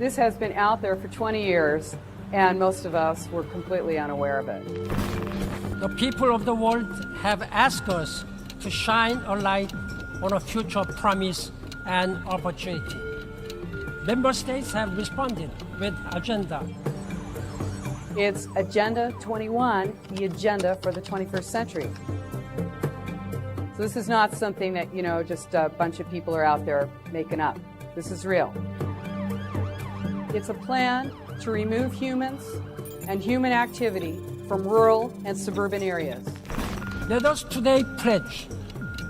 This has been out there for 20 years, and most of us were completely unaware of it. The people of the world have asked us to shine a light on a future of promise and opportunity. Member states have responded with agenda. It's Agenda 21, the agenda for the 21st century. So this is not something that, just a bunch of people are out there making up. This is real. It's a plan to remove humans and human activity from rural and suburban areas. Let us today pledge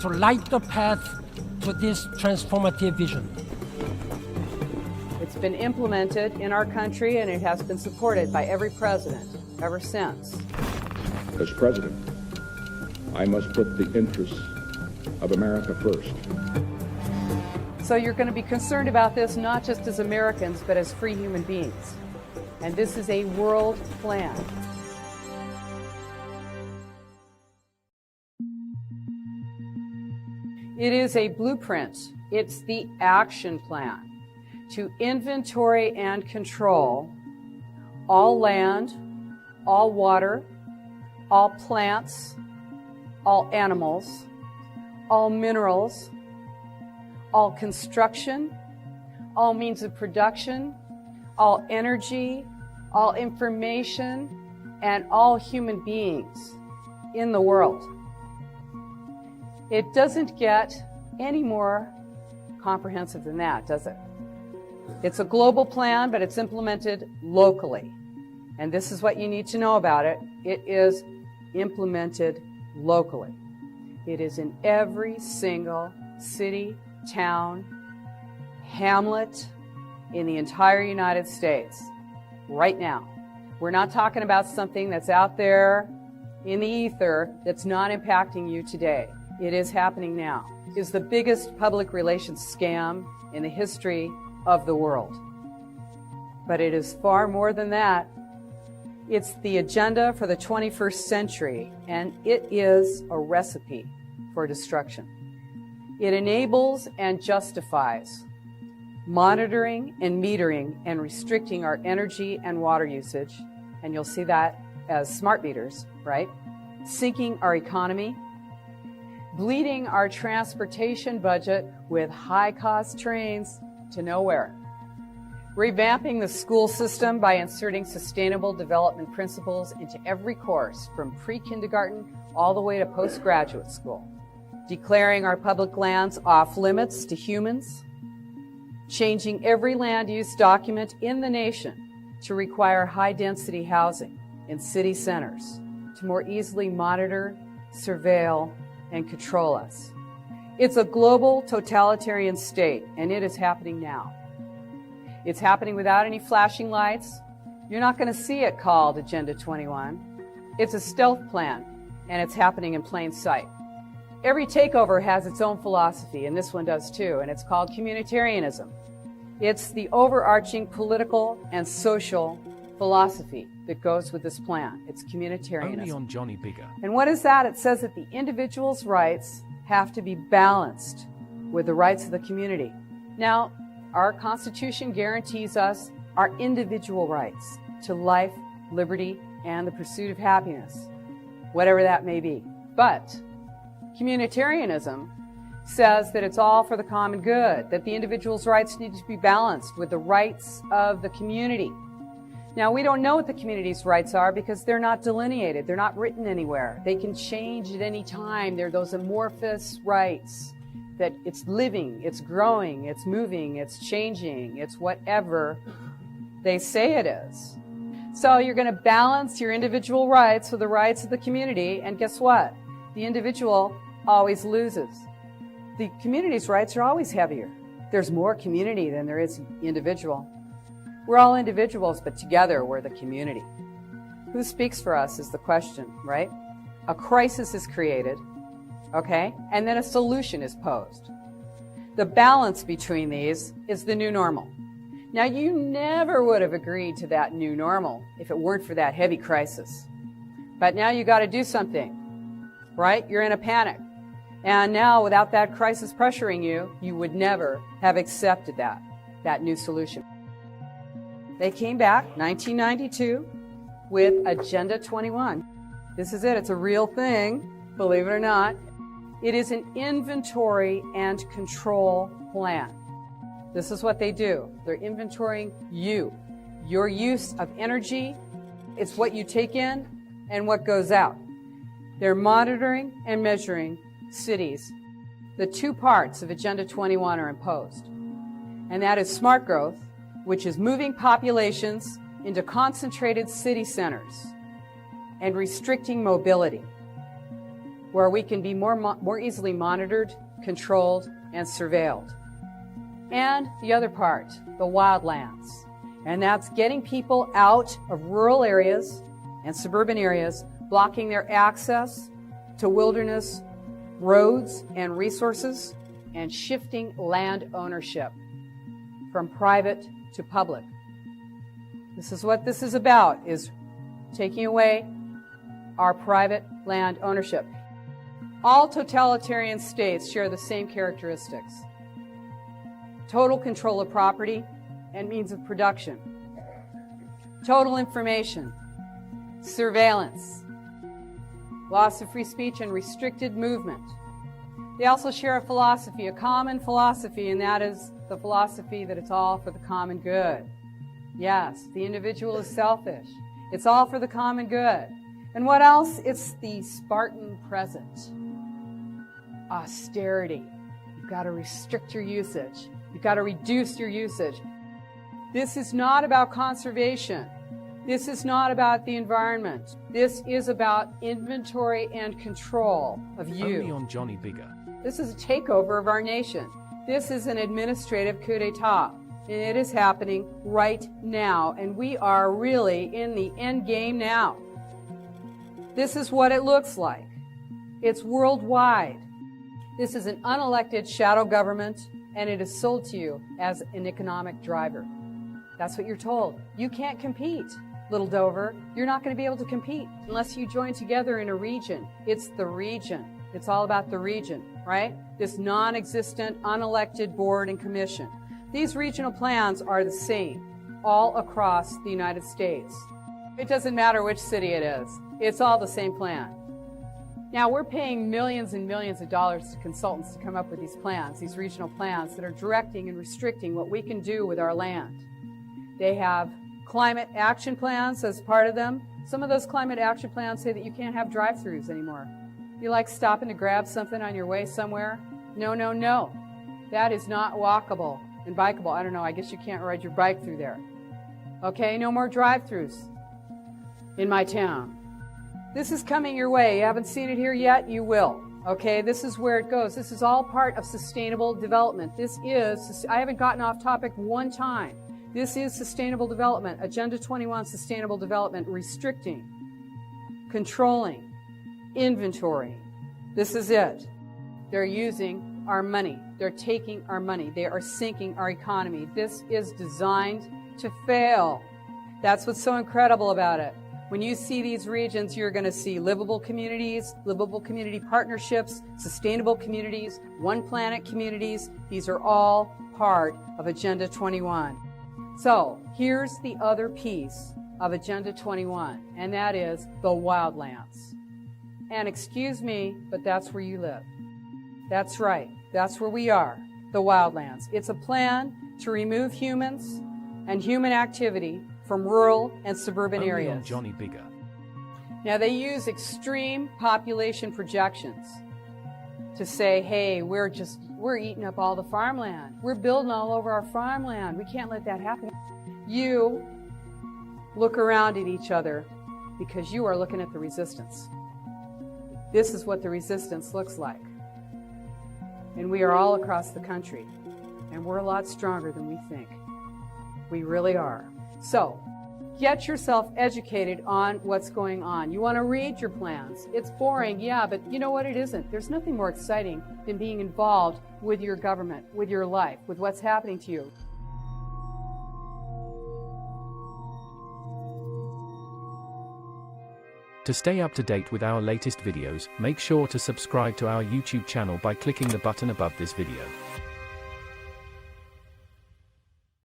to light the path to this transformative vision. It's been implemented in our country, and it has been supported by every president ever since. As president, I must put the interests of America first. So you're going to be concerned about this not just as Americans, but as free human beings. And this is a world plan. It is a blueprint. It's the action plan to inventory and control all land, all water, all plants, all animals, all minerals, all construction, all means of production, all energy, all information, and all human beings in the world. It doesn't get any more comprehensive than that, does it? It's a global plan, but it's implemented locally. And this is what you need to know about it. It is implemented locally. It is in every single city, town, hamlet in the entire United States right now. We're not talking about something that's out there in the ether that's not impacting you today. It is happening now. It is the biggest public relations scam in the history of the world. But it is far more than that. It's the agenda for the 21st century, and it is a recipe for destruction. It enables and justifies monitoring and metering and restricting our energy and water usage, and you'll see that as smart meters, right? Sinking our economy, bleeding our transportation budget with high-cost trains to nowhere, revamping the school system by inserting sustainable development principles into every course from pre-kindergarten all the way to postgraduate school, declaring our public lands off limits to humans, changing every land use document in the nation to require high-density housing in city centers to more easily monitor, surveil, and control us. It's a global totalitarian state, and it is happening now. It's happening without any flashing lights. You're not going to see it called Agenda 21. It's a stealth plan, and it's happening in plain sight. Every takeover has its own philosophy, and this one does too, and it's called communitarianism. It's the overarching political and social philosophy that goes with this plan. It's communitarianism. Only on Johnny Bigger. And what is that? It says that the individual's rights have to be balanced with the rights of the community. Now, our Constitution guarantees us our individual rights to life, liberty, and the pursuit of happiness, whatever that may be. But communitarianism says that it's all for the common good, that the individual's rights need to be balanced with the rights of the community. Now, we don't know what the community's rights are because they're not delineated. They're not written anywhere. They can change at any time. They're those amorphous rights that it's living, it's growing, it's moving, it's changing, it's whatever they say it is. So you're going to balance your individual rights with the rights of the community, and guess what? The individual always loses. The community's rights are always heavier. There's more community than there is individual. We're all individuals, but together we're the community. Who speaks for us is the question, right? A crisis is created, okay? And then a solution is posed. The balance between these is the new normal. Now, you never would have agreed to that new normal if it weren't for that heavy crisis. But now you got to do something, right? You're in a panic. And now, without that crisis pressuring you, you would never have accepted that new solution. They came back 1992 with Agenda 21. This is it. It's a real thing, believe it or not. It is an inventory and control plan. This is what they do. They're inventorying you, your use of energy. It's what you take in and what goes out. They're monitoring and measuring cities. The two parts of Agenda 21 are imposed, and that is smart growth, which is moving populations into concentrated city centers and restricting mobility, where we can be more easily monitored, controlled, and surveilled. And the other part, the wildlands, and that's getting people out of rural areas and suburban areas, blocking their access to wilderness roads and resources, and shifting land ownership from private to public. This is what this is about, is taking away our private land ownership. All totalitarian states share the same characteristics: total control of property and means of production, total information, surveillance, loss of free speech, and restricted movement. They also share a philosophy, a common philosophy, and that is the philosophy that it's all for the common good. Yes, the individual is selfish. It's all for the common good. And what else? It's the Spartan present. Austerity. You've got to restrict your usage. You've got to reduce your usage. This is not about conservation. This is not about the environment. This is about inventory and control of you. Only on Johnny Bigger. This is a takeover of our nation. This is an administrative coup d'etat, and it is happening right now, and we are really in the end game now. This is what it looks like. It's worldwide. This is an unelected shadow government, and it is sold to you as an economic driver. That's what you're told. You can't compete, Little Dover. You're not going to be able to compete unless you join together in a region. It's the region. It's all about the region, right? This non-existent, unelected board and commission. These regional plans are the same all across the United States. It doesn't matter which city it is. It's all the same plan. Now, we're paying millions and millions of dollars to consultants to come up with these plans, these regional plans that are directing and restricting what we can do with our land. They have climate action plans as part of them. Some of those climate action plans say that you can't have drive-thrus anymore. You like stopping to grab something on your way somewhere? No, no, no. That is not walkable and bikeable. I don't know, I guess you can't ride your bike through there. Okay, no more drive-thrus in my town. This is coming your way. You haven't seen it here yet? You will. Okay, this is where it goes. This is all part of sustainable development. This is, I haven't gotten off topic one time. This is sustainable development. Agenda 21, sustainable development, restricting, controlling, inventory. This is it. They're using our money. They're taking our money. They are sinking our economy. This is designed to fail. That's what's so incredible about it. When you see these regions, you're going to see livable communities, livable community partnerships, sustainable communities, one planet communities. These are all part of Agenda 21. So here's the other piece of Agenda 21, and that is the wildlands. And excuse me, but that's where you live. That's right. That's where we are, the wildlands. It's a plan to remove humans and human activity from rural and suburban Only areas. on Johnny Bigger. Now, they use extreme population projections to say, hey, we're eating up all the farmland. We're building all over our farmland. We can't let that happen. You look around at each other because you are looking at the resistance. This is what the resistance looks like. And we are all across the country. And we're a lot stronger than we think. We really are. So, get yourself educated on what's going on. You want to read your plans. It's boring, yeah, but you know what? It isn't. There's nothing more exciting than being involved with your government, with your life, with what's happening to you. To stay up to date with our latest videos, make sure to subscribe to our YouTube channel by clicking the button above this video.